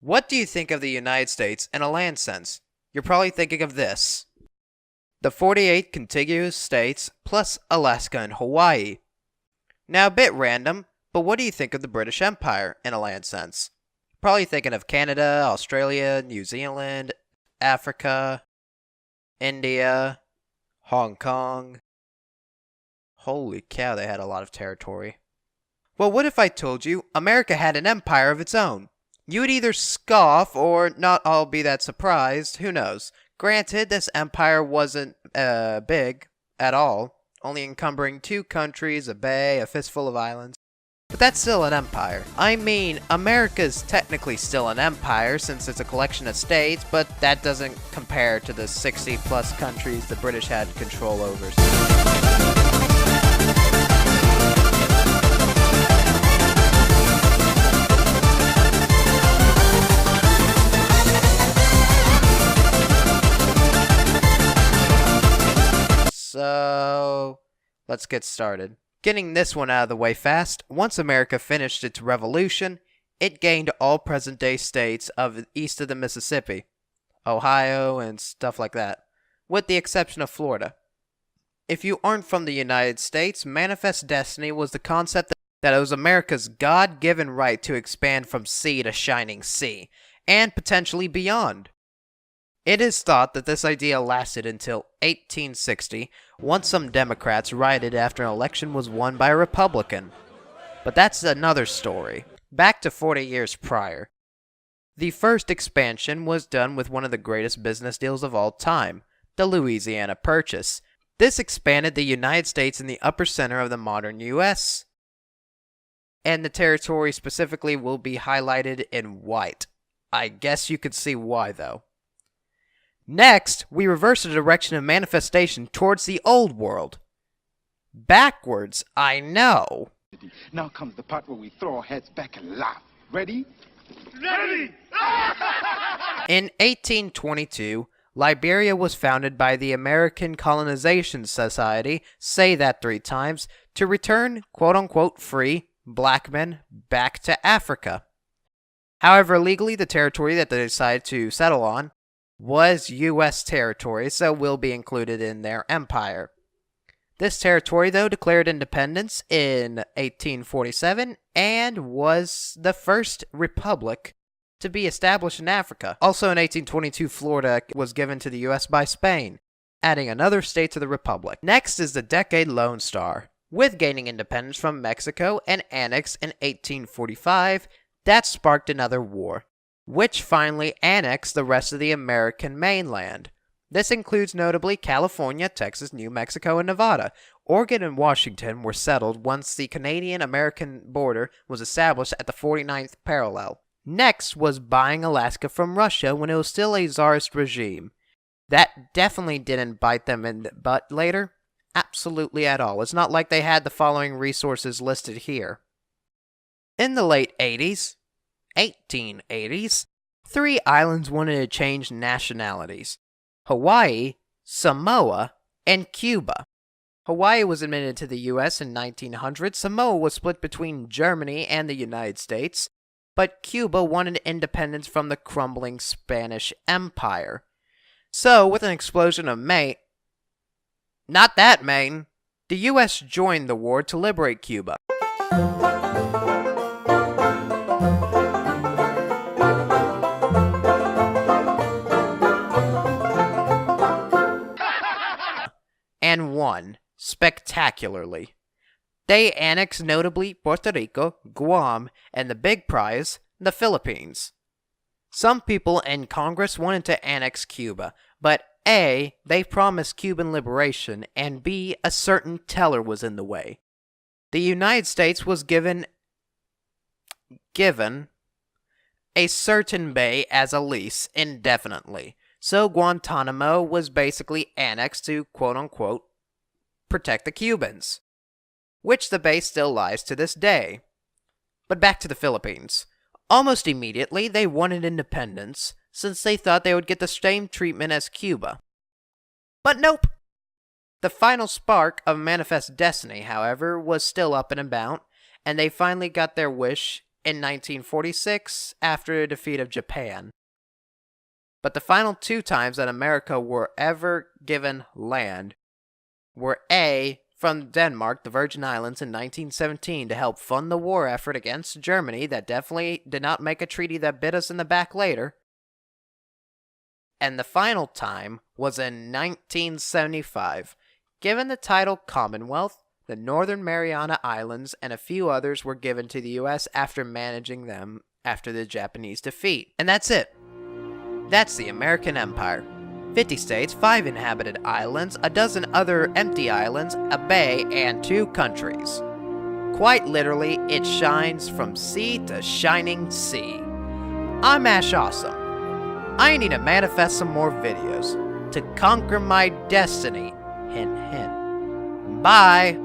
What do you think of the United States in a land sense? You're probably thinking of this. The 48 contiguous states plus Alaska and Hawaii. Now a bit random, but what do you think of the British Empire in a land sense? Probably thinking of Canada, Australia, New Zealand, Africa, India, Hong Kong. Holy cow, they had a lot of territory. Well, what if I told you America had an empire of its own? You would either scoff or not all be that surprised, who knows. Granted, this empire wasn't big at all, only encumbering 2 countries, a bay, a fistful of islands. But that's still an empire. I mean, America's technically still an empire since it's a collection of states, but that doesn't compare to the 60 plus countries the British had control over. So, let's get started. Getting this one out of the way fast, once America finished its revolution, it gained all present-day states of east of the Mississippi, Ohio, and stuff like that, with the exception of Florida. If you aren't from the United States, manifest destiny was the concept that it was America's God-given right to expand from sea to shining sea, and potentially beyond. It is thought that this idea lasted until 1860, once some Democrats rioted after an election was won by a Republican. But that's another story. Back to 40 years prior. The first expansion was done with one of the greatest business deals of all time, the Louisiana Purchase. This expanded the United States in the upper center of the modern U.S., and the territory specifically will be highlighted in white. I guess you could see why, though. Next, we reverse the direction of manifestation towards the old world. Backwards, I know. Now comes the part where we throw our heads back and laugh. Ready? Ready! In 1822, Liberia was founded by the American Colonization Society, say that 3 times, to return quote-unquote free black men back to Africa. However, legally, the territory that they decided to settle on was U.S. territory, so will be included in their empire. This territory, though, declared independence in 1847 and was the first republic to be established in Africa. Also in 1822, Florida was given to the U.S. by Spain, adding another state to the republic. Next is the decade Lone Star. With gaining independence from Mexico and annexed in 1845, that sparked another war, which finally annexed the rest of the American mainland. This includes notably California, Texas, New Mexico, and Nevada. Oregon and Washington were settled once the Canadian-American border was established at the 49th parallel. Next was buying Alaska from Russia when it was still a czarist regime. That definitely didn't bite them in the butt later. Absolutely at all. It's not like they had the following resources listed here. In the late 1880s, 3 islands wanted to change nationalities: Hawaii, Samoa, and Cuba. Hawaii was admitted to the U.S. in 1900. Samoa was split between Germany and the United States, but Cuba wanted independence from the crumbling Spanish Empire. So, with an explosion of Maine, the U.S. joined the war to liberate Cuba. And won, spectacularly. They annexed notably Puerto Rico, Guam, and the big prize, the Philippines. Some people in Congress wanted to annex Cuba, but A, they promised Cuban liberation, and B, a certain teller was in the way. The United States was given a certain bay as a lease indefinitely. So Guantanamo was basically annexed to, quote-unquote, protect the Cubans, which the base still lies to this day. But back to the Philippines. Almost immediately, they wanted independence, since they thought they would get the same treatment as Cuba. But nope! The final spark of manifest destiny, however, was still up and about, and they finally got their wish in 1946 after the defeat of Japan. But the final 2 times that America were ever given land were A, from Denmark, the Virgin Islands, in 1917 to help fund the war effort against Germany that definitely did not make a treaty that bit us in the back later. And the final time was in 1975. Given the title Commonwealth, the Northern Mariana Islands and a few others were given to the U.S. after managing them after the Japanese defeat. And that's it. That's the American Empire. 50 states, 5 inhabited islands, a dozen other empty islands, a bay, and 2 countries. Quite literally, it shines from sea to shining sea. I'm Ash Awesome. I need to manifest some more videos to conquer my destiny. Hint, hint. Bye!